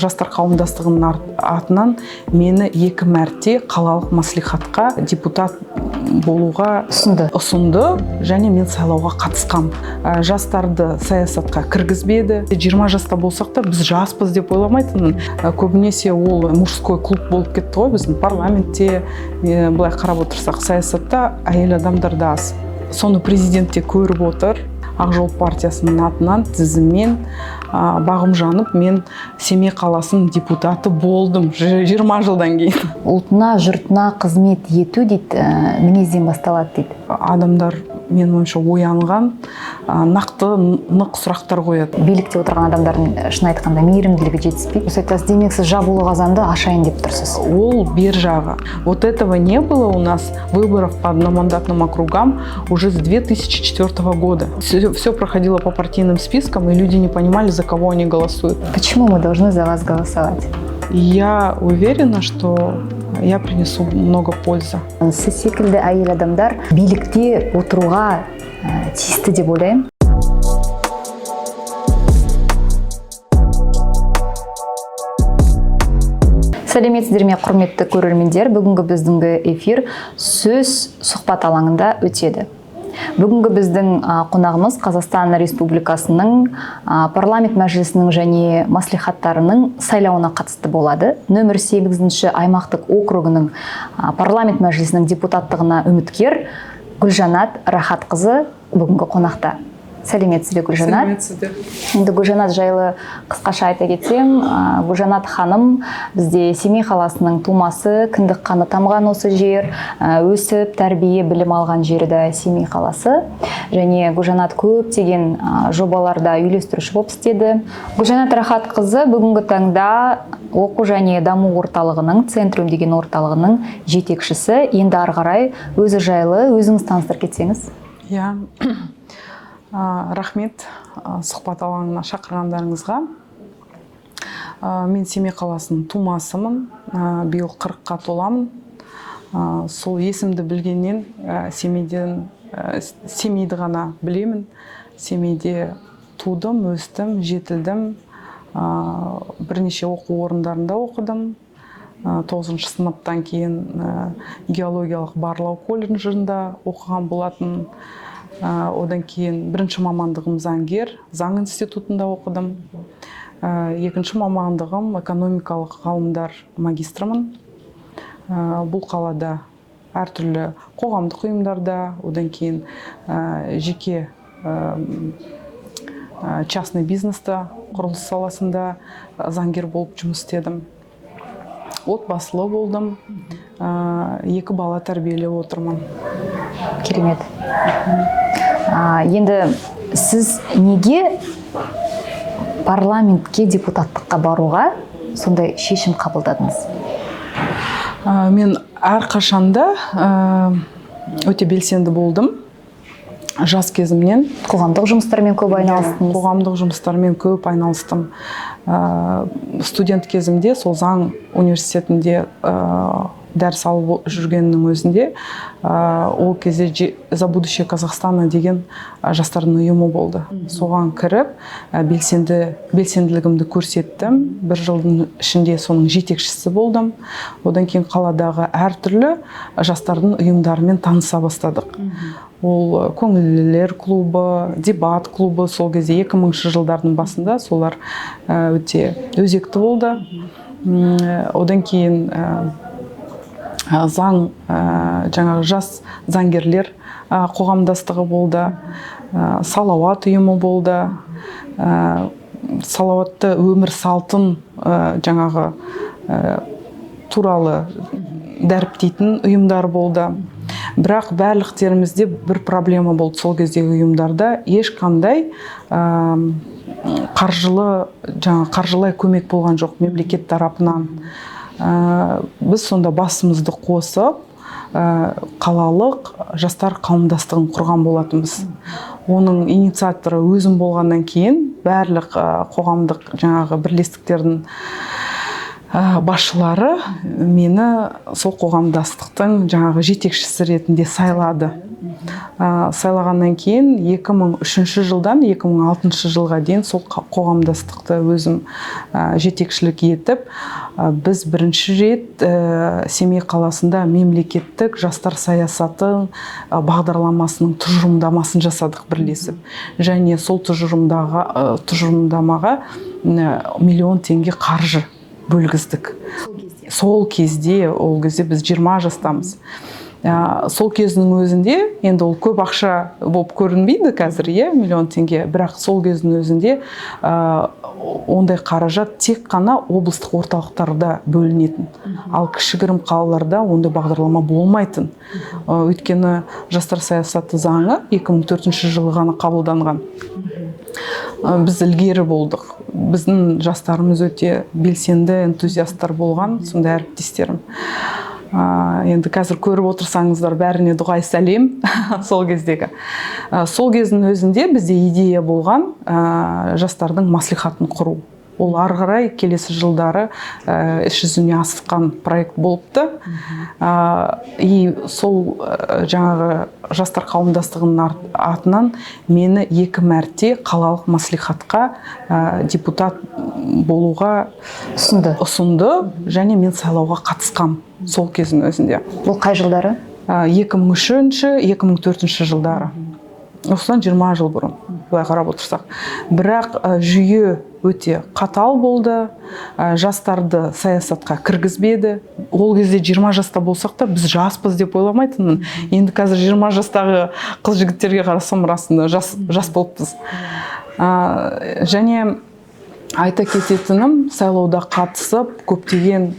жастар қауымдастығының атынан мені 2 мәрте қалалық мәслихатқа депутат болуға ұсынды және мен сайлауға қатысқам. Жастарды саясатқа кіргізбеді. 20 жаста болсақ та біз жаспыз деп ойламайтынмын. Көбінесе ол мужской клуб болып кетті ғой біздің парламентте. Былай қарап отырсақ, саясатта әйел адамдар да аз. Соны президент те көріп отыр. Ақ жол партиясының атынан тізіммен бағым жанып, мен Семей қаласының депутаты болдым 20 жылдан кейін. Ұлтына, жұртына қызмет ету дейді, мінезден басталады дейді. Адамдар мен ойымша оянған, нақты нық сұрақтар қояды. Билікте отырған адамдардың шын айтқанда мейірімділігі жетіспейді. Осы айтасыз, демек сіз жабулы қазанды ашайын деп тұрсыз. Ол бер жағы. Вот этого не было у нас выборов по одномандатным округам уже с 2004 года. Все проходило по партийным спискам, и люди не понимали, за кого они голосуют. Почему мы должны за вас голосовать? Я уверена, что я принесу много пользы. Сіз секілді әйел адамдар билікте отыруға тиісті деп ойлаймын. Сәлеметсіздер ме, құрметті көрермендер. Бүгінгі біздің эфир сөз сұхбат алаңында өтеді. Бүгінгі біздің қонағымыз Қазақстан Республикасының парламент мәжілісінің және маслихаттарының сайлауына қатысты болады. Нөмір 8-ші аймақтық округының парламент мәжілісінің депутаттығына үміткер Гүлжанат Рахатқызы бүгінгі қонақта. Сәлеметсіз бе, Гүлжанат? Сәлеметсіздер. Енді Гүлжанат жайлы қысқаша айта кетсем, Гүлжанат ханым бізде Семей қаласының тумасы, кіндік қаны тамған осы жер, өсіп, тәрбие, білім алған жері де Семей қаласы. Және Гүлжанат көптеген жобаларда үйлестіруші болып істеді. Гүлжанат Рахатқызы бүгінгі таңда оқу және даму орталығының, Центрум деген орталығының жетекшісі. Енді ары қарай өзі жайлы өзіңіз таныстырып кетсеңіз. Я рахмет сұхбат алаңына шақырғандарыңызға. Мен Семей қаласының тумасымын, биыл 40-қа толамын. Сол есімді білгеннен Семейді ғана білемін. Семейде тудым, өстім, жетілдім. Бірнеше оқу орындарында оқыдым. 9-шы сыныптан кейін геологиялық барлау колледжінде оқыған болатын. Одан кейін бірінші мамандығым заңгер, заң институтында оқыдым. Екінші мамандығым экономикалық ғылымдар магистрымын. Бұл қалада әртүрлі қоғамдық ұйымдарда, одан кейін жеке частный бизнесте, құрылыс саласында заңгер болып жұмыс істедім. Отбасылы болдым, 2 бала тәрбиелеп отырмын. Керемет. Енді сіз неге парламентке депутаттыққа баруға сондай шешім қабылдадыңыз? Мен әрқашанда өте белсенді болдым. Жас кезімнен. Қоғамдық жұмыстармен көп айналыстыңыз? Қоғамдық жұмыстармен көп айналыстым. Студент кезімде сол заң университетінде дәріс алып жүргеннің өзінде ол кезде «За будущее Казахстана» деген жастардың ұйымы болды. Соған кіріп, белсенділігімді көрсеттім. 1 жылдың ішінде соның жетекшісі болдым. Одан кейін қаладағы әртүрлі жастардың ұйымдарымен таныса бастадық. Ол көңілділер клубы, дебат клубы, сол кезде 2000-шы жылдардың басында солар өте өзекті болды. Одан кейін заң, жаңағы жас заңгерлер қоғамдастығы болды, салауат ұйымы болды, салауатты өмір салтын жаңағы туралы дәріптейтін ұйымдар болды. Бірақ барлықтерімізде бір проблема болды сол кездегі ұйымдарда. Ешқандай қаржылай көмек болған жоқ мемлекет тарапынан. Біз сонда басымызды қосып, қалалық жастар қауымдастығын құрған болатынбыз. Оның инициаторы өзім болғаннан кейін барлық қоғамдық жаңағы бірлестіктердің басшылары мені сол қоғамдастықтың жаңағы жетекшісі ретінде сайлады. Сайлағаннан кейін 2003 жылдан 2006 жылға дейін сол қоғамдастықты өзім жетекшілік етіп, біз бірінші рет Семей қаласында мемлекеттік жастар саясаты бағдарламасының тұжырымдамасын жасадық бірлесіп. Және сол тұжырымдамаға миллион теңге қаржы бөлгіздік. Сол кезде, ол кезде біз 20 жастамыз. Сол кездің өзінде, енді ол көп ақша болып көрінбейді қазір, миллион теңге, бірақ сол кездің өзінде ондай қаражат тек қана облыстық орталықтарда бөлінетін. Ал кішігірім қалаларда ондай бағдарлама болмайтын. Өйткені жастар саясаты заңы 2004 жылы ғана қабылданған. Біз ілгері болдық. Біздің жастарымыз өте белсенді, энтузиасттар болған, сондай әріптестерім. Енді қазір көріп отырсаңыздар, бәріне дұғай сәлем сол кездегі. Сол кездің өзінде бізде идея болған жастардың маслихатын құру. Ол ары қарай келесі жылдары іс жүзіне асқан проект болыпты. И сол жаңағы жастар қауымдастығының атынан мені 2 мәрте қалалық маслихатқа депутат болуға ұсынды, және мен сайлауға қатысқам сол кездің өзінде. Бұл қай жылдары? 2003-2004 жылдары. Осыдан 20 жыл бұрын, былай қарап отырсақ. Бірақ жүйе өте қатал болды, жастарды саясатқа кіргізбеді. Ол кезде 20 жаста болсақ та, біз жаспыз деп ойламайтынмын. Енді қазір 20 жастағы қыз жігіттерге қарасам расында жас болыппыз. Және айта кететінім, сайлауда қатысып, көптеген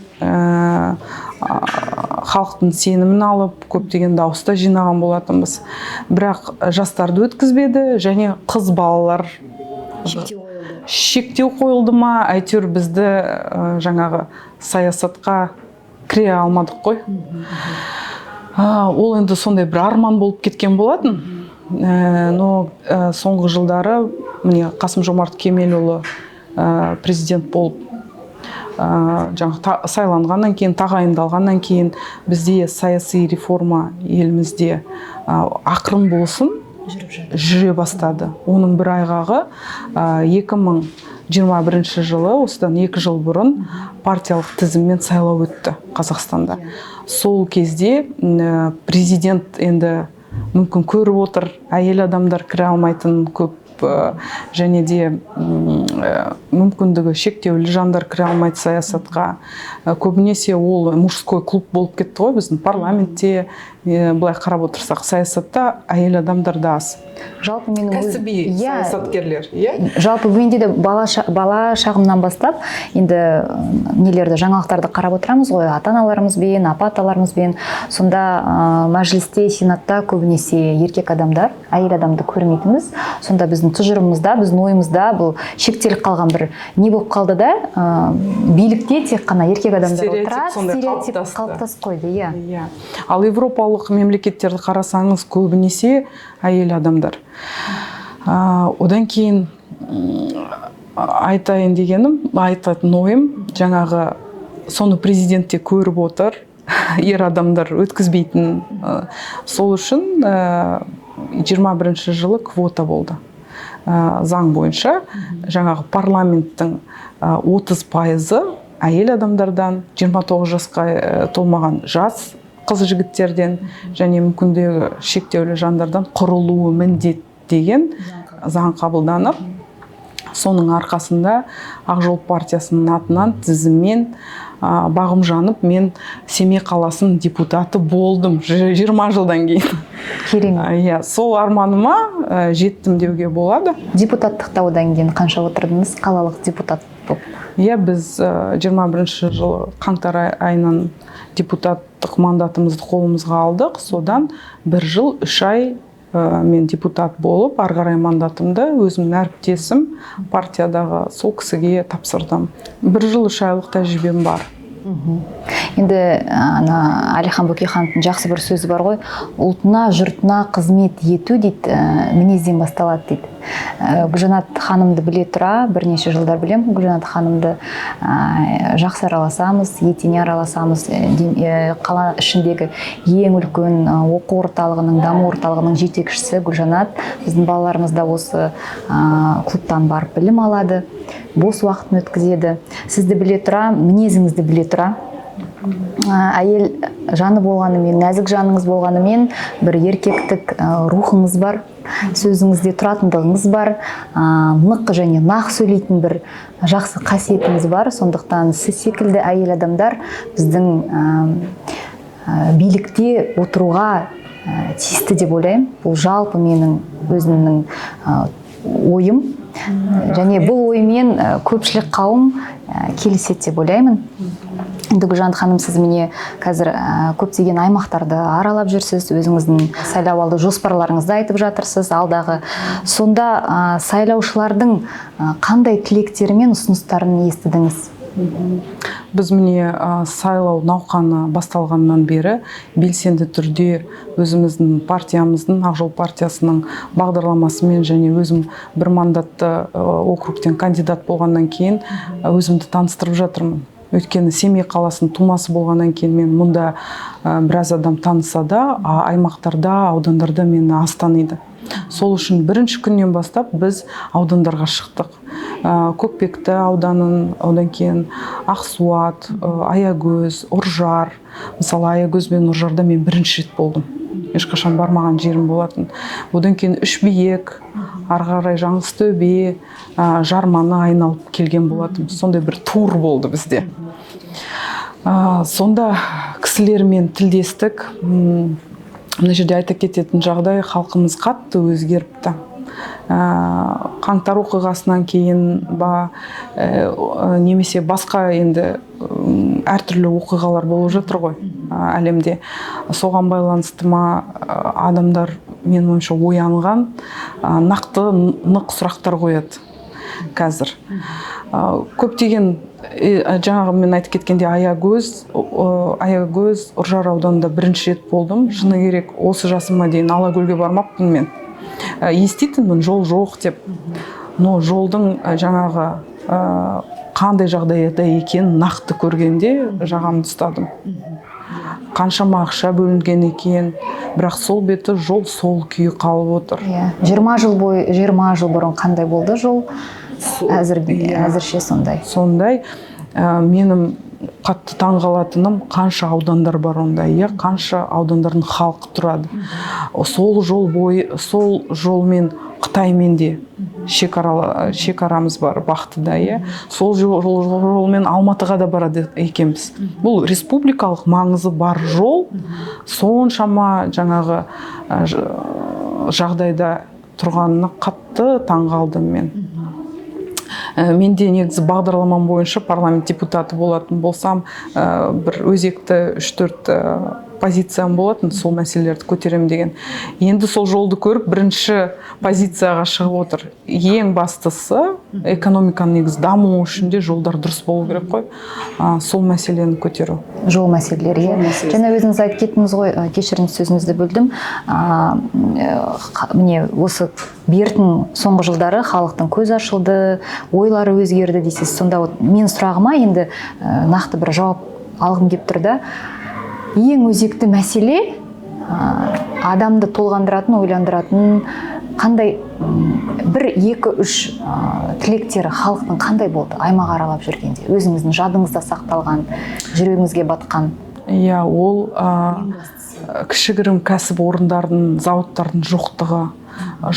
халықтың сенімін алып, көптеген дауыста жинаған болатынбыз. Бірақ жастарды өткізбеді, және қыз балалар шектеу қойылды ма, әйтеуір бізді жаңағы саясатқа кіре алмадық қой. Ол енді сондай бір арман болып кеткен болатын. Но соңғы жылдары міне Қасым-Жомарт Кемелұлы президент болып сайланғаннан кейін, тағайындалғаннан кейін бізде саяси реформа елімізде ақырын болсын жүре бастады. Оның бір айғағы 2021 жылы, осыдан 2 жыл бұрын партиялық тізіммен сайлау өтті Қазақстанда. Сол кезде президент енді мүмкін көріп отыр, әйел адамдар кіре алмайтын көп, және де мүмкіндігі шектеулі жандар кіре алмайды саясатқа. Көбінесе ол мужской клуб болып кетті ғой біздің парламентте. Былай қарап отырсақ, саясатта әйел адамдар да аз. Жалпы менің кәсіби саясаткерлер, жалпы менде де бала шағымнан бастап, енді нелерді, жаңалықтарды қарап отырамыз ғой, ата-аналарымызбен, апа-аталарымызбен. Сонда мәжілісте, сенатта көбінесе еркек адамдар, әйел адамды көрмейтінбіз. Сонда біздің тұжырымымызда, біздің ойымызда бұл шектеліп қалған бір не болып қалды да, билікте тек қана еркек адамдар отырады, стереотип қалыптасып қойды. Ал Европалық мемлекеттерді қарасаңыз, көбінесе әйел адамдар. Одан кейін айтайын дегенім, айтатын ойым, жаңағы соны президентте көріп отыр, ер адамдар өткізбейтін. Сол үшін 21 жылы квота болды. Заң бойынша жаңағы парламенттің 30% әйел адамдардан, 29 жасқа толмаған жас қыз жігіттерден, және мүмкіндігі шектеулі жандардан құрылуы міндет деген заң қабылданып, соның арқасында Ақ жол партиясының атынан тізіммен бағым жанып, мен Семей қаласының депутаты болдым 20 жылдан кейін. Керемет. Сол арманыма жеттім деуге болады. Депутаттықта одан кейін қанша отырдыңыз, қалалық депутат болып? Біз 21 жылы қаңтар айынан депутаттық мандатымызды қолымызға алдық. Содан 1 жыл 3 ай мен депутат болып, ары қарай мандатымды өзімнің әріптесім партиядағы сол кісіге тапсырдым. 1 жыл 3 айлық тәжірибем бар. Енді Әлихан Бөкейхановтың жақсы бір сөзі бар ғой, ұлтына, жұртына қызмет ету дейді, мінезден басталады дейді. Гүлжанат ханымды біле тұра, бірнеше жылдар білем, Гүлжанат ханымды жақсы араласамыз, етене араласамыз. Қала ішіндегі ең үлкен оқу орталығының, даму орталығының жетекшісі Гүлжанат. Біздің балаларымыз да осы клубтан барып білім алады, бос уақытын өткізеді. Сізді біле тұра, мінезіңізді біле тұра, әйел жаны болғанымен, нәзік жаныңыз болғанымен, бір еркектік рухыңыз бар, сөзіңізде тұратындығыңыз бар, нық және нақ сөйлейтін бір жақсы қасиетіңіз бар. Сондықтан сіз секілді әйел адамдар біздің билікте отыруға тиісті деп ойлаймын. Бұл жалпы менің өзімнің ойым. Және бұл оймен көпшілік қауым келіседі деп ойлаймын. Гүлжанат ханым, сіз міне қазір көптеген аймақтарды аралап жүрсіз, өзіңіздің сайлауалды жоспарларыңызды айтып жатырсыз. Алдағы сонда сайлаушылардың қандай тілектері мен ұсыныстарын естідіңіз? Біз міне сайлау науқаны басталғаннан бері белсенді түрде өзіміздің партиямыздың, Ақ жол партиясының бағдарламасымен және өзім бір мандатты округтен кандидат болғаннан кейін өзімді таныстырып жатырмын. Өйткені Семей қаласының тумасы болғаннан кейін мен мұнда біраз адам таныса да, аймақтарда, аудандарда мені аз таниды. Сол үшін бірінші күннен бастап біз аудандарға шықтық. Көкпекті ауданын, одан кейін Ақсуат, Аягөз, Ұржар. Мысалы, Аягөз бен Ұржарда мен бірінші рет болдым. Ешқашан бармаған жерім болатын. Одан кейін Үшбиек, ары қарай Жаңғызтөбе, Жарманы айналып келген болатын. Сондай бір тур болды бізде. Сонда кісілермен тілдестік. Мына жерде айта кететін жағдай, халқымыз қатты өзгеріпті. Қаңтар оқиғасынан кейін немесе басқа енді әртүрлі оқиғалар болып жатыр ғой әлемде. Соған байланысты ма адамдар, менің ойымша, оянған, нақты нық сұрақтар қояды қазір. Көптеген жаңағы мен айтып кеткенде Аягөз, Ұржар ауданында бірінші рет болдым. Шыны керек, осы жасыма дейін Алакөлге бармаппын мен. Еститінмін, жол жоқ деп. Но жолдың жаңағы қандай жағдайда екенін нақты көргенде жағамды ұстадым. Қаншама ақша бөлінген екен, бірақ сол беті жол сол күйі қалып отыр. 20 жыл бұрын қандай болды жол? Әзірше сондай. Сондай. Менің қатты таңғалатыным, қанша аудандар бар онда, қанша аудандардың халқы тұрады. Сол жолмен Қытаймен де шекарамыз бар, Бақтыда. Сол жолмен Алматыға да барады екенбіз. Бұл республикалық маңызы бар жол, соншама жаңағы жағдайда тұрғанына қатты таңғалдым мен. Менде негізі бағдарламам бойынша парламент депутаты болатын болсам, бір өзекті 3-4 позициям болатын, сол мәселелерді көтерем деген. Енді сол жолды көріп, бірінші позицияға шығып отыр. Ең бастысы, экономиканың негізі даму үшін де жолдар дұрыс болу керек қой. Сол мәселені көтеру. Жол мәселелері. Жаңа өзіңіз айтып кеттіңіз ғой, кешіріңіз, сөзіңізді бөлдім. Міне осы бертін соңғы жылдары халықтың көз ашылды, ойлары өзгерді дейсіз. Сонда мен сұрағыма енді нақты бір жауап алғым келіп тұрды. Ең өзекті мәселе адамды толғандыратын, ойландыратын қандай 1-2-3 тілектері халықтың қандай болды аймақ аралап жүргенде? Өзіңіздің жадыңызда сақталған, жүрегіңізге батқан? Ол кішігірім кәсіп орындардың, зауыттардың жоқтығы,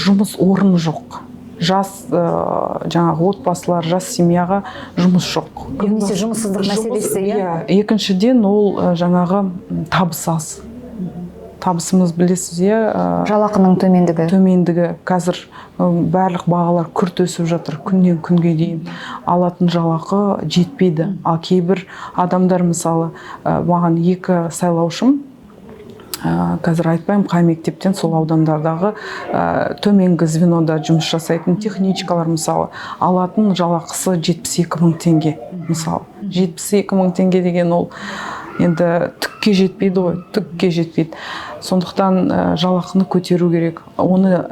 жұмыс орны жоқ. Жас жаңағы отбасылар, жас семьяға жұмыс жоқ. Көбінесе жұмыссыздық мәселесі. Екіншіден ол жаңағы табыс аз. Табысымыз білесіз, жалақының төмендігі. Қазір барлық бағалар күрт өсіп жатыр, күннен күнге дейін. Алатын жалақы жетпейді. Ал кейбір адамдар, мысалы, маған 2 сайлаушым, қазір айтпаймын қай мектептен, сол аудандардағы төменгі звенода жұмыс жасайтын техничкалар, мысалы, алатын жалақысы 72 мың теңге. Мысалы, 72 мың теңге деген ол енді түкке жетпейді ғой, түкке жетпейді. Сондықтан жалақыны көтеру керек. Оны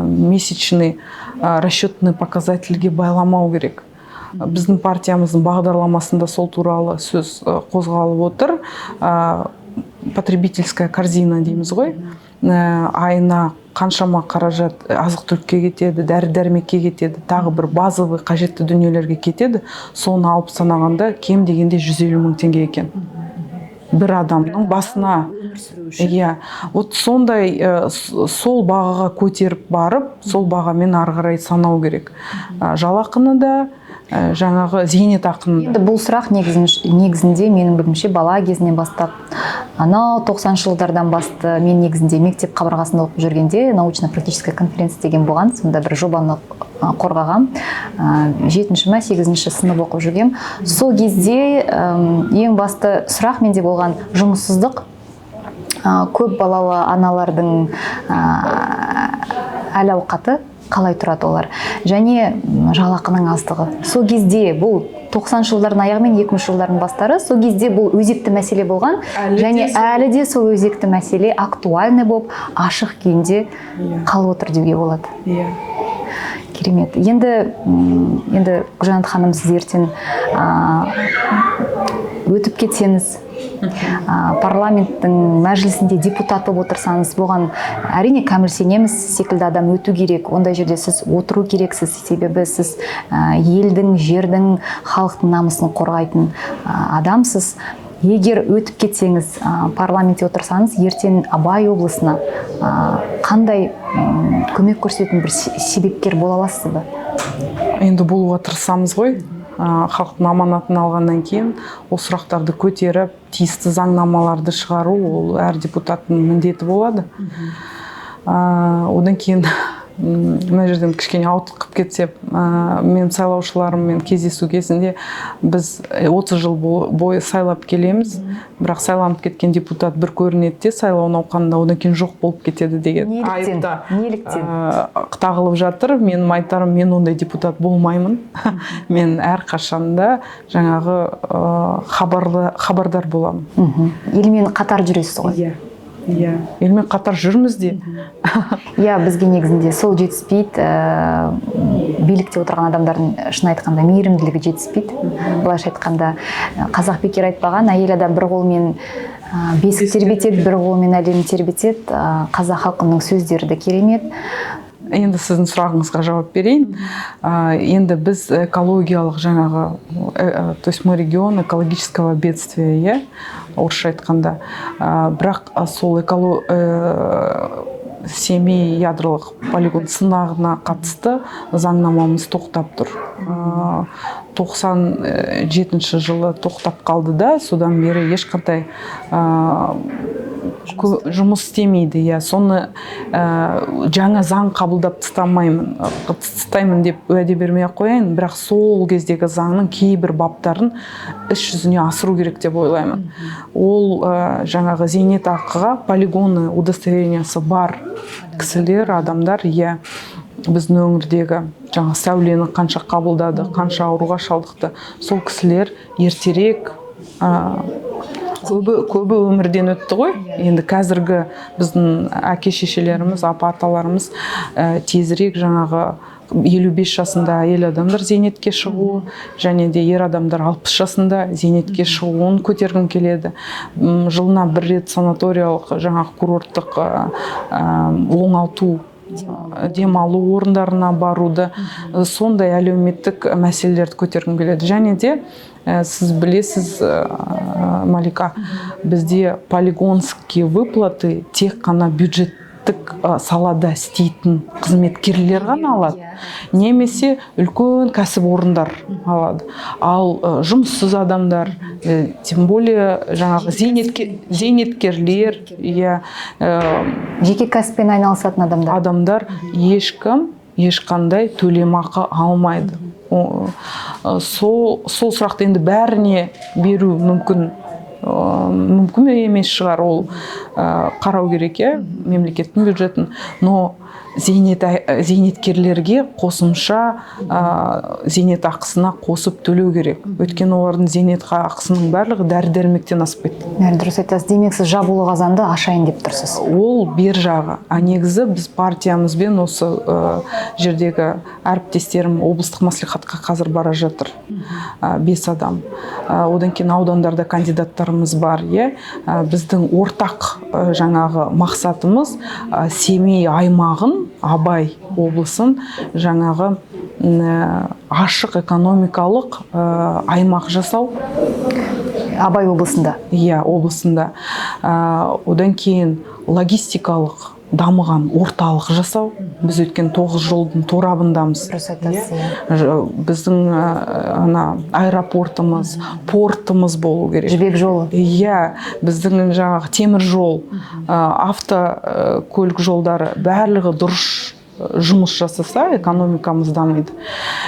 месячный расчетный показательге байламау керек. Біздің партиямыздың бағдарламасында сол туралы сөз қозғалып отыр. Потребительская корзина дейміз ғой. Айына қаншама қаражат азық-түлікке кетеді, дәрі-дәрмекке кетеді, тағы бір базовый қажетті дүниелерге кетеді. Соны алып санағанда кем дегенде 150 мың теңге екен. Бір адамның басына. Иә, вот сондай сол бағаға көтеріп барып, сол бағамен ары қарай санау керек. Жалақыны да, жаңағы зейнетақыны. Енді бұл сұрақ негізінде менің білуімше бала кезінен бастап, анау 90-шы жылдардан басты мен негізінде мектеп қабырғасында оқып жүргенде научно-практическая конференция деген болған, сонда бір жобаны қорғағам. 7-ші ме 8-ші сынып оқып жүргем. Сол кезде ең басты сұрақ менде болған жұмыссыздық, көп балалы аналардың әл-ауқаты қалай тұрады олар, және жалақының аздығы. Сол кезде бұл 90 жылдардың аяғы мен 2000 жылдардың бастары, сол кезде бұл өзекті мәселе болған, және әлі де сол өзекті мәселе актуальный болып, ашық күйінде қалып отыр деуге болады. Керемет. Енді Гүлжанат ханым, сіз ертең өтіп кетсеңіз, парламенттің мәжілісінде депутат болып отырсаңыз, бұған әрине кәміл сенеміз, секілді адам өту керек. Ондай жерде сіз отыру керексіз, себебі сіз елдің, жердің, халықтың намысын қорғайтын адамсыз. Егер өтіп кетсеңіз, парламентте отырсаңыз, ертең Абай облысына қандай көмек көрсететін бір себепкер бола аласыз ба? Енді болуға тырысамыз ғой. Халықтың аманатын алғаннан кейін ол сұрақтарды көтеріп, тиісті заңнамаларды шығару ол әр депутаттың міндеті болады. Одан кейін мына жерден кішкене ауытқып кетсе, мен сайлаушыларыммен кездесу кезінде біз 30 жыл бойы сайлап келеміз, бірақ сайланып кеткен депутат бір көрінеді де сайлау науқанында, одан кейін жоқ болып кетеді деген айыпта тағылып жатыр. Менің айтарым, мен ондай депутат болмаймын. Мен әрқашанда жаңағы хабардар боламын. Елмен қатар жүресіз ғой? Иә, елмен қатар жүрміз де. Иә, бізге негізінде сол жетіспейді. Билікте отырған адамдардың шын айтқанда мейірімділігі жетіспейді. Былайша айтқанда, қазақ бекер айтпаған, әйел адам бір қолмен бесік тербетеді, бір қолмен әлемді тербетеді. Қазақ халқының сөздері де керемет. Енді сіздің сұрағыңызға жауап берейін. Енді біз экологиялық жаңағы, то есть мы регион экологического бедствия, орысша айтқанда. Бірақ сол Семей ядролық полигон сынағына қатысты заңнамамыз тоқтап тұр. 97 жылы тоқтап қалды да, содан бері ешқандай жұмыс істемейді. Соны жаңа заң қабылдап тастаймын деп уәде бермей қояйын, бірақ сол кездегі заңның кейбір баптарын іс жүзіне асыру керек деп ойлаймын. Ол жаңағы зейнетақыға полигоны удостоверениесі бар кісілер, адамдар, біздің өңірдегі жаңа сәулені қанша қабылдады, қанша ауруға шалдықты, сол кісілер ертерек көбі өмірден өтті ғой. Енді қазіргі біздің әке-шешелеріміз, апа-аталарымыз тезірек жаңағы 55 жасында әйел адамдар зейнетке шығуы, және де ер адамдар 60 жасында зейнетке шығуын көтергім келеді. Жылына бір рет санаториялық жаңағы курорттық оңалту, демалу орындарына баруды, сондай әлеуметтік мәселелерді көтергім келеді. Және де сіз білесіз, Малика, бізде полигонские выплаты тек қана бюджеттік салада істейтін қызметкерлер ғана алады, немесе үлкен кәсіпорындар алады. Ал жұмыссыз адамдар, тем более жаңағы зейнеткерлер, жеке кәсіппен айналысатын адамдар ешқандай төлемақы алмайды. Сол сұрақты енді бәріне беру мүмкін мүмкін емес шығар, ол қарау керек, мемлекеттің бюджетін, но зейнеткерлерге қосымша зейнетақысына қосып төлеу керек. Өйткені олардың зейнетақысының барлығы дәрі-дәрмектен асып кетті. Дұрыс айтасыз. Демек сіз жабулы қазанды ашайын деп тұрсыз. Ол бер жағы. Негізі біз партиямызбен осы жердегі әріптестерім облыстық мәслихатқа қазір бара жатыр. 5 адам. Одан кейін аудандарда кандидаттарымыз бар. Біздің ортақ жаңағы мақсатымыз Семей аймағын, Абай облысын жаңағы ашық экономикалық аймақ жасау. Абай облысында? Облысында. Одан кейін логистикалық дамыған орталық жасау. Біз өткен 9 жолдың торабындамыз. Біздің аэропортымыз, портымыз болу керек. Жібек жолы. Біздің жаңағы темір жол, автокөлік жолдары барлығы дұрыс жұмыс жасаса, экономикамыз дамиды.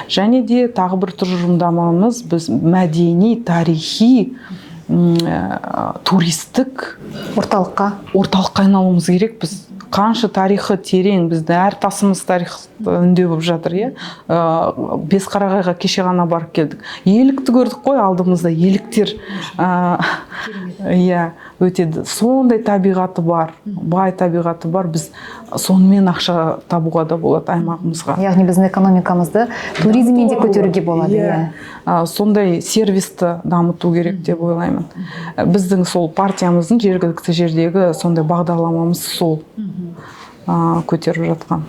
Және де тағы бір тұжырымдамамыз, біз мәдени, тарихи, туристік орталыққа айналуымыз керек. Біз қанша тарихы терең, біздің әр тасымыз тарих үндеу болып жатыр. Бесқарағайға кеше ғана барып келдік. Елікті көрдік қой, алдымызда еліктер өтеді. Сондай табиғаты бар, бай табиғаты бар. Біз сонымен ақша табуға да болады аймағымызға. Яғни біздің экономикамызды туризммен де көтеруге болады. Сондай сервисті дамыту керек деп ойлаймын. Біздің сол партиямыздың жергілікті жердегі сондай бағдарламамыз сол көтеріп жатқан.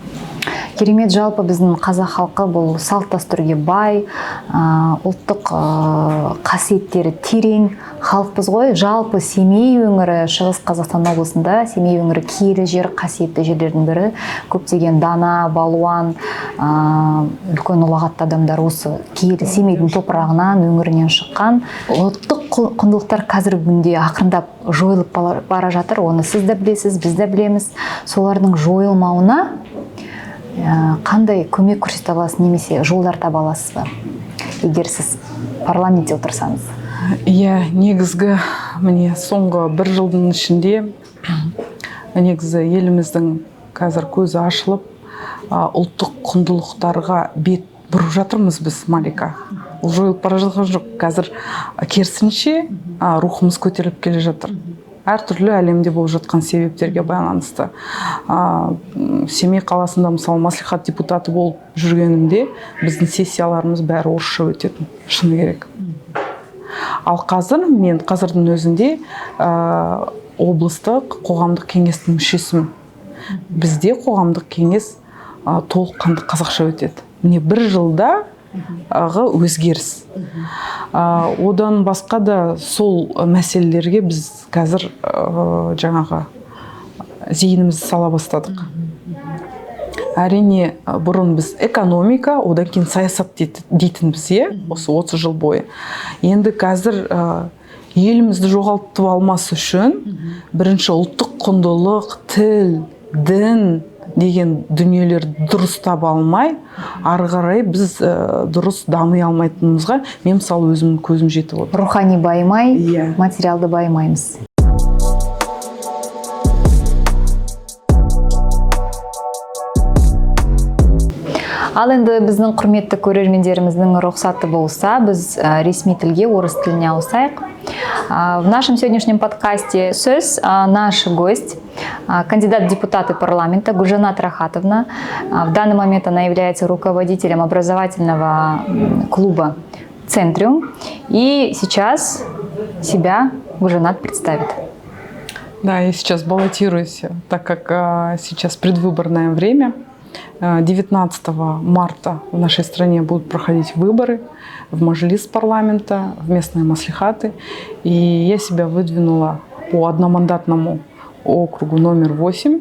Керемет. Жалпы біздің қазақ халқы бұл салт дәстүрге бай, ұлттық қасиеттері терең халықпыз ғой. Жалпы Семей өңірі, Шығыс Қазақстан облысында Семей өңірі киелі жер, қасиетті жерлердің бірі. Көптеген дана, балуан, үлкен ұлағатты адамдар осы киелі Семейдің топырағынан, өңірінен шыққан. Ұлттық құндылықтар қазіргі күнде ақырындап жойылып бара жатыр. Оны сіз де білесіз, біз де білеміз. Солардың жойылмауына қандай көмек көрсете аласыз, немесе жолдар таба аласыз ба, егер сіз парламентте отырсаңыз? Негізгі міне соңғы 1 жылдың ішінде негізі еліміздің қазір көзі ашылып, ұлттық құндылықтарға бет бұрып жатырмыз біз, Малика. Ол жойылып бара жатқан жоқ. Қазір керісінше рухымыз көтеріліп келе жатыр. Әртүрлі әлемде болып жатқан себептерге байланысты. Семей қаласында мысалы мәслихат депутаты болып жүргенімде біздің сессияларымыз бәрі орысша өтетін, шыны керек. Ал қазірдің өзінде облыстық қоғамдық кеңестің мүшесімін. Бізде қоғамдық кеңес толыққанды қазақша өтеді. Міне 1 жылда өзгеріс. Одан басқа да сол мәселелерге біз қазір жаңағы зейінімізді сала бастадық. Әрине, бұрын біз экономика, одан кейін саясат дейтінбіз, осы 30 жыл бойы. Енді қазір елімізді жоғалтып алмас үшін бірінші ұлттық құндылық, тіл, дін деген дүниелер дұрыс таба алмай, ары қарай біз дұрыс дами алмайтынымызға мен мысалы өзімнің көзім жетіп отыр. Рухани байымай, материалды байымаймыз. Ал енді біздің құрметті көрермендеріміздің рұқсаты болса, біз ресми тілге, орыс тіліне ауысайық. В нашем сегодняшнем подкасте сөз наш гость, кандидат в депутаты парламента Гульжанат Рахатовна. В данный момент она является руководителем образовательного клуба «Центриум». И сейчас себя Гульжанат представит. Да, я сейчас баллотируюсь, так как сейчас предвыборное время. 19 марта в нашей стране будут проходить выборы в маджлис парламента, в местные маслихаты. И я себя выдвинула по одномандатному округу номер 8.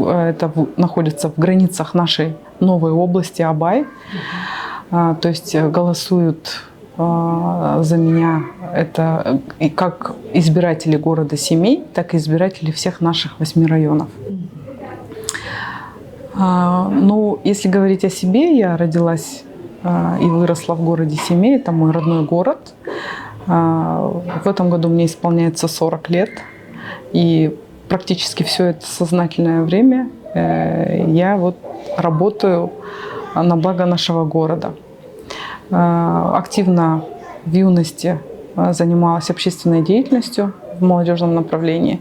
Это находится в границах нашей новой области Абай. То есть голосуют за меня это и как избиратели города Семей, так и избиратели всех наших 8 районов. Ну, если говорить о себе, я родилась и выросла в городе Семей, это мой родной город. В этом году мне исполняется 40 лет. И практически все это сознательное время я вот работаю на благо нашего города. Активно в юности занималась общественной деятельностью в молодежном направлении.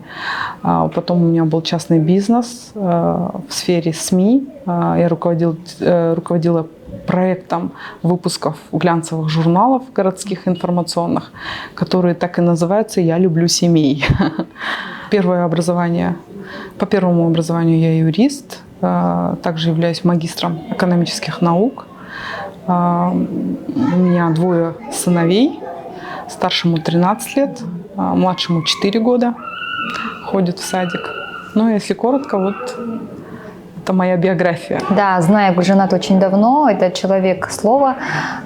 Потом у меня был частный бизнес в сфере СМИ. Я руководила проектом выпусков глянцевых журналов городских информационных, которые так и называются «Я люблю семей». По первому образованию я юрист, также являюсь магистром экономических наук. У меня 2 сыновей, старшему 13 лет, младшему 4 года, ходит в садик. Ну, если коротко, вот это моя биография. Да, знаю Гульжанат очень давно. Это человек слова,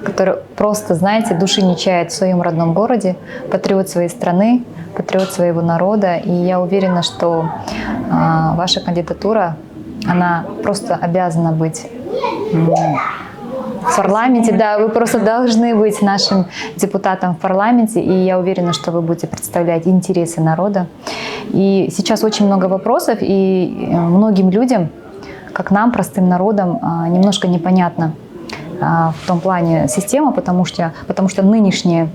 который просто, знаете, души не чает в своем родном городе, патриот своей страны, патриот своего народа. И я уверена, что ваша кандидатура, она просто обязана быть в парламенте. Да, вы просто должны быть нашим депутатом в парламенте. И я уверена, что вы будете представлять интересы народа. И сейчас очень много вопросов, и многим людям, как нам, простым народам, немножко непонятно в том плане система, потому что нынешние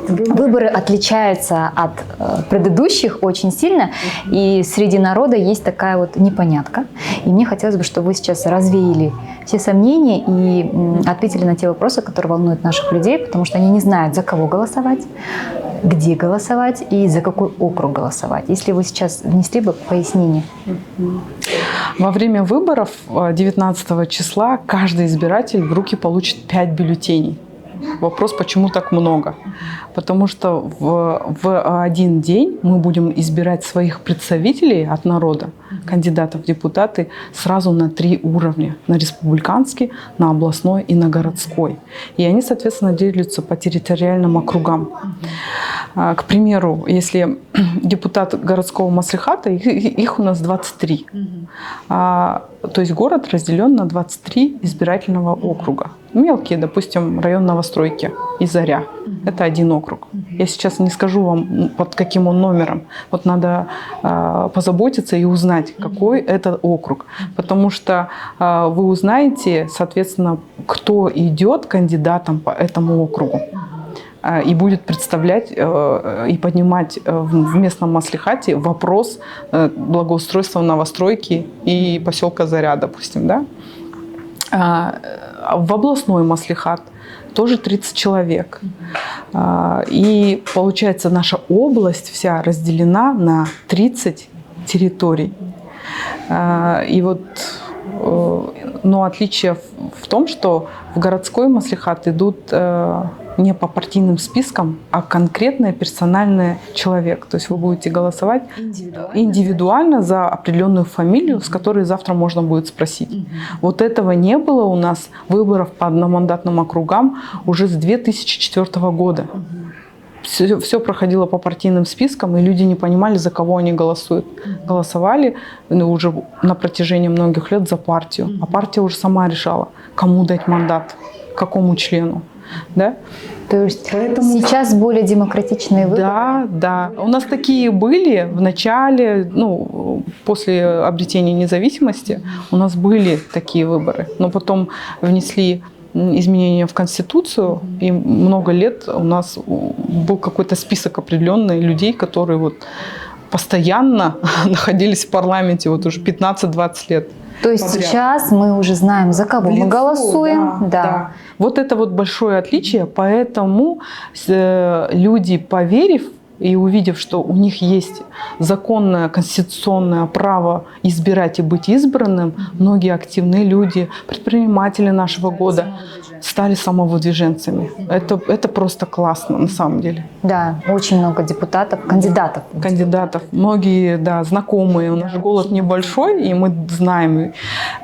выборы отличаются от предыдущих очень сильно, и среди народа есть такая вот непонятка. И мне хотелось бы, чтобы вы сейчас развеяли все сомнения и ответили на те вопросы, которые волнуют наших людей, потому что они не знают, за кого голосовать, где голосовать и за какой округ голосовать. Если вы сейчас внесли бы пояснение. Во время выборов 19 числа каждый избиратель в руки получит 5 бюллетеней. Вопрос, почему так много? Потому что в один день мы будем избирать своих представителей от народа, кандидатов в депутаты, сразу на 3 уровня. На республиканский, на областной и на городской. И они, соответственно, делятся по территориальным округам. К примеру, если депутат городского маслихата, их у нас 23. То есть город разделен на 23 избирательного округа. Мелкие, допустим, район Новостройки и Заря. Это один округ. Я сейчас не скажу вам, под каким он номером. Вот надо позаботиться и узнать, какой это округ. Потому что вы узнаете, соответственно, кто идет кандидатом по этому округу. И будет представлять и поднимать в местном маслихате вопрос благоустройства новостройки и поселка Заря, допустим, да? В областной маслихат тоже 30 человек. И получается, наша область вся разделена на 30 территорий. И вот, но отличие в том, что в городской маслихат идут не по партийным спискам, а конкретный персональный человек. То есть вы будете голосовать индивидуально за определенную фамилию, с которой завтра можно будет спросить. Вот этого не было у нас выборов по одномандатным округам уже с 2004 года. Все проходило по партийным спискам, и люди не понимали, за кого они голосуют. Голосовали уже на протяжении многих лет за партию, а партия уже сама решала, кому дать мандат, какому члену. Да? То есть сейчас более демократичные выборы? Да, да. У нас такие были в начале, после обретения независимости, у нас были такие выборы. Но потом внесли изменения в Конституцию, и много лет у нас был какой-то список определенный людей, которые вот постоянно находились в парламенте вот уже 15-20 лет. То есть подряд. Сейчас мы уже знаем, за кого мы голосуем. Да. Вот это вот большое отличие, поэтому люди, поверив и увидев, что у них есть законное конституционное право избирать и быть избранным, многие активные люди, предприниматели нашего года стали самовыдвиженцами. Это просто классно на самом деле. Да, очень много депутатов, кандидатов. Многие, да, знакомые. У нас город небольшой, и мы знаем.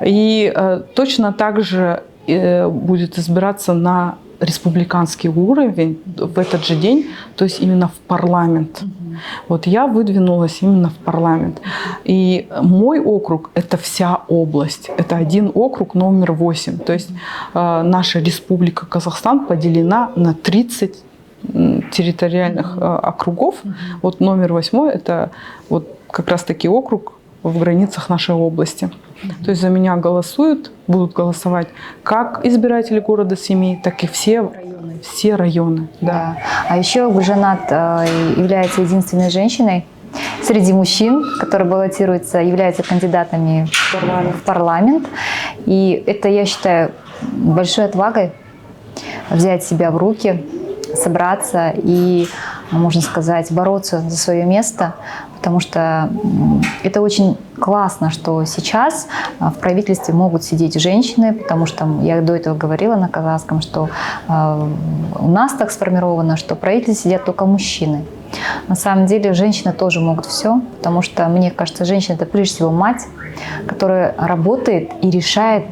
И точно так же будет избираться на республиканский уровень в этот же день, то есть именно в парламент. Вот я выдвинулась именно в парламент. И мой округ – это вся область. Это один округ номер 8. То есть наша республика Казахстан поделена на 30 территориальных округов. Вот номер 8 – это вот как раз-таки округ в границах нашей области. То есть за меня голосуют, будут голосовать как избиратели города Семей, так и все районы. Да. А еще Гульжанат является единственной женщиной среди мужчин, которые баллотируются, являются кандидатами в парламент. И это, я считаю, большой отвагой взять себя в руки, собраться и, можно сказать, бороться за свое место, потому что это очень классно, что сейчас в правительстве могут сидеть женщины, потому что я до этого говорила на казахском, что у нас так сформировано, что в правительстве сидят только мужчины. На самом деле женщины тоже могут все, потому что, мне кажется, женщина – это прежде всего мать, которая работает и решает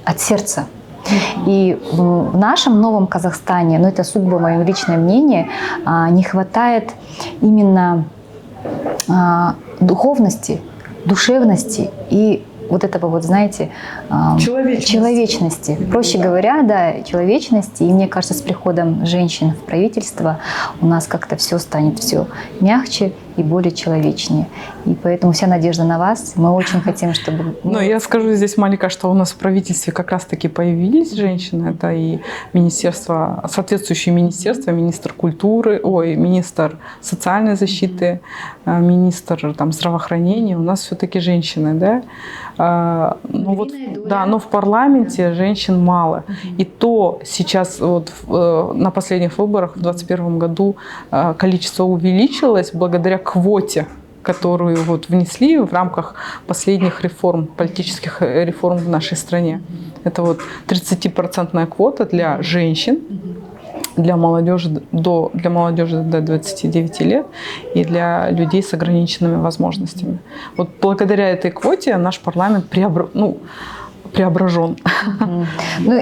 от сердца. И в нашем новом Казахстане, это сугубо мое личное мнение, не хватает именно духовности, душевности и вот этого вот, знаете, человечности. Проще говоря, да, человечности. И мне кажется, с приходом женщин в правительство у нас как-то все станет все мягче и более человечнее. И поэтому вся надежда на вас. Мы очень хотим, чтобы... Но я скажу здесь, Малика, что у нас в правительстве как раз-таки появились женщины. Это и министерство, соответствующие министерства, министр культуры, министр социальной защиты, министр здравоохранения. У нас все-таки женщины, да? Но в парламенте женщин мало. И то сейчас на последних выборах в 2021 году количество увеличилось благодаря квоте, которую внесли в рамках последних реформ, политических реформ в нашей стране. Это 30% квота для женщин, для молодежи до 29 лет и для людей с ограниченными возможностями. Благодаря этой квоте наш парламент преображен.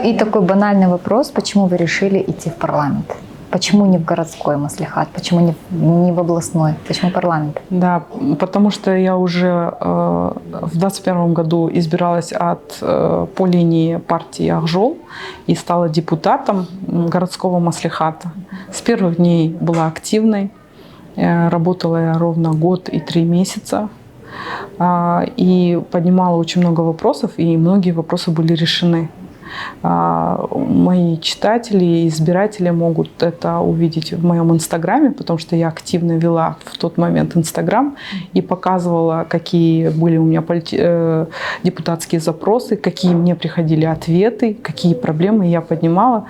И такой банальный вопрос: почему вы решили идти в парламент? Почему не в городской маслихат? Почему не в областной? Почему парламент? Да, потому что я уже в 2021 году избиралась по линии партии Акжол и стала депутатом городского маслихата. С первых дней была активной. Работала я ровно год и 3 месяца. И поднимала очень много вопросов, и многие вопросы были решены. Мои читатели и избиратели могут это увидеть в моем инстаграме, потому что я активно вела в тот момент инстаграм и показывала, какие были у меня депутатские запросы, какие мне приходили ответы, какие проблемы я поднимала.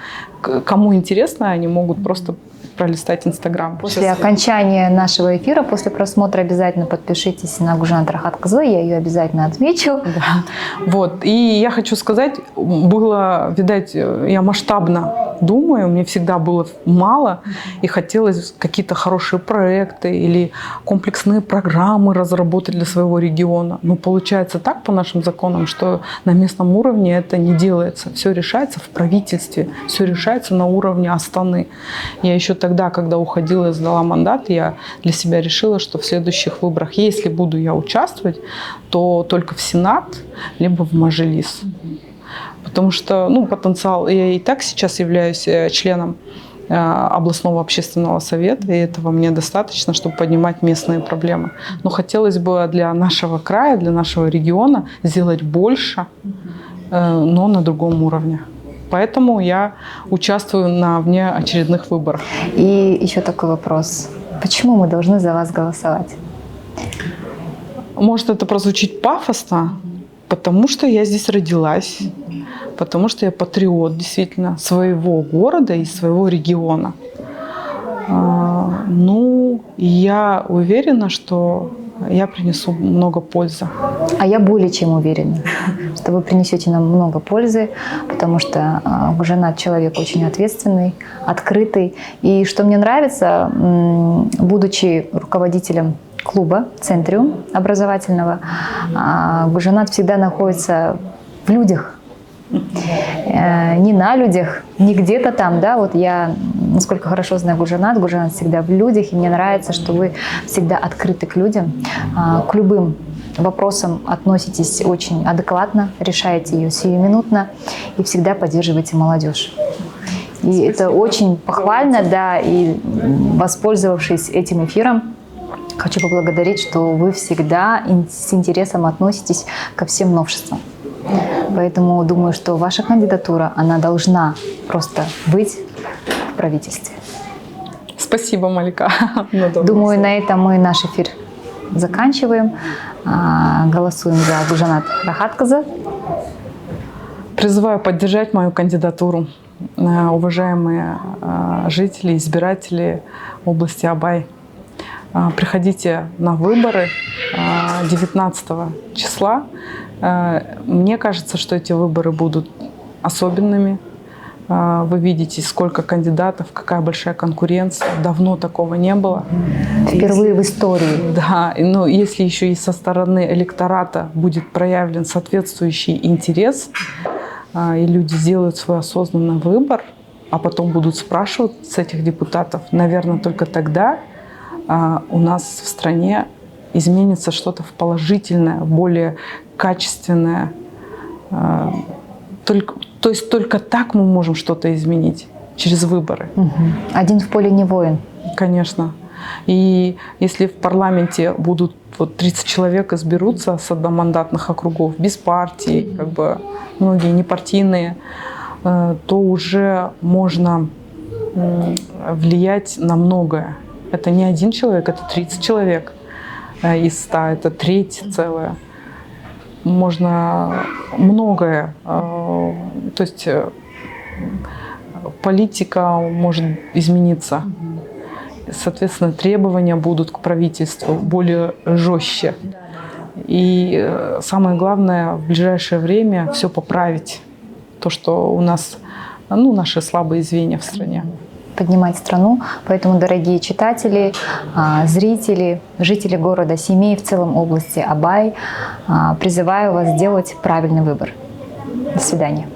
Кому интересно, они могут просто пролистать инстаграм. После окончания нашего эфира, после просмотра обязательно подпишитесь на Гульжанат Рахаткызы, я ее обязательно отмечу. Да. И я хочу сказать, было, видать, я масштабно думаю, мне всегда было мало, и хотелось какие-то хорошие проекты или комплексные программы разработать для своего региона. Но получается так по нашим законам, что на местном уровне это не делается. Все решается в правительстве, все решается на уровне Астаны. Я еще тогда, когда уходила и сдала мандат, я для себя решила, что в следующих выборах, если буду я участвовать, то только в Сенат, либо в Мажилис. Потому что потенциал, я и так сейчас являюсь членом областного общественного совета, и этого мне достаточно, чтобы поднимать местные проблемы. Но хотелось бы для нашего края, для нашего региона сделать больше, но на другом уровне. Поэтому я участвую на внеочередных выборах. И еще такой вопрос. Почему мы должны за вас голосовать? Может, это прозвучит пафосно, потому что я здесь родилась, потому что я патриот действительно своего города и своего региона. Я уверена, что я принесу много пользы. А я более чем уверена, что вы принесете нам много пользы, потому что Гульжанат человек очень ответственный, открытый. И что мне нравится, будучи руководителем клуба «Центриум» образовательного, Гульжанат всегда находится в людях. Не на людях, не где-то там, да, я, насколько хорошо знаю Гульжанат всегда в людях, и мне нравится, что вы всегда открыты к людям, к любым вопросам относитесь очень адекватно, решаете ее сиюминутно и всегда поддерживаете молодежь. И это очень похвально, да, и воспользовавшись этим эфиром, хочу поблагодарить, что вы всегда с интересом относитесь ко всем новшествам. Поэтому думаю, что ваша кандидатура, она должна просто быть в правительстве. Спасибо, Малика. Думаю, на этом мы наш эфир заканчиваем. Голосуем за Гужанат Рахаткызы. Призываю поддержать мою кандидатуру. Уважаемые жители, избиратели области Абай, приходите на выборы 19 числа. Мне кажется, что эти выборы будут особенными. Вы видите, сколько кандидатов, какая большая конкуренция. Давно такого не было. Впервые в истории. Да, но если еще и со стороны электората будет проявлен соответствующий интерес, и люди сделают свой осознанный выбор, а потом будут спрашивать с этих депутатов, наверное, только тогда у нас в стране изменится что-то в положительное, более качественное. То есть только так мы можем что-то изменить, через выборы. Один в поле не воин. Конечно. И если в парламенте будут 30 человек изберутся с одномандатных округов, без партий, как бы многие непартийные, то уже можно влиять на многое. Это не один человек, это 30 человек из 100, это треть целая. Можно многое, то есть политика может измениться. Соответственно, требования будут к правительству более жестче. И самое главное в ближайшее время все поправить. То, что у нас, наши слабые звенья в стране. Поднимать страну. Поэтому, дорогие читатели, зрители, жители города Семей, в целом области Абай, призываю вас сделать правильный выбор. До свидания.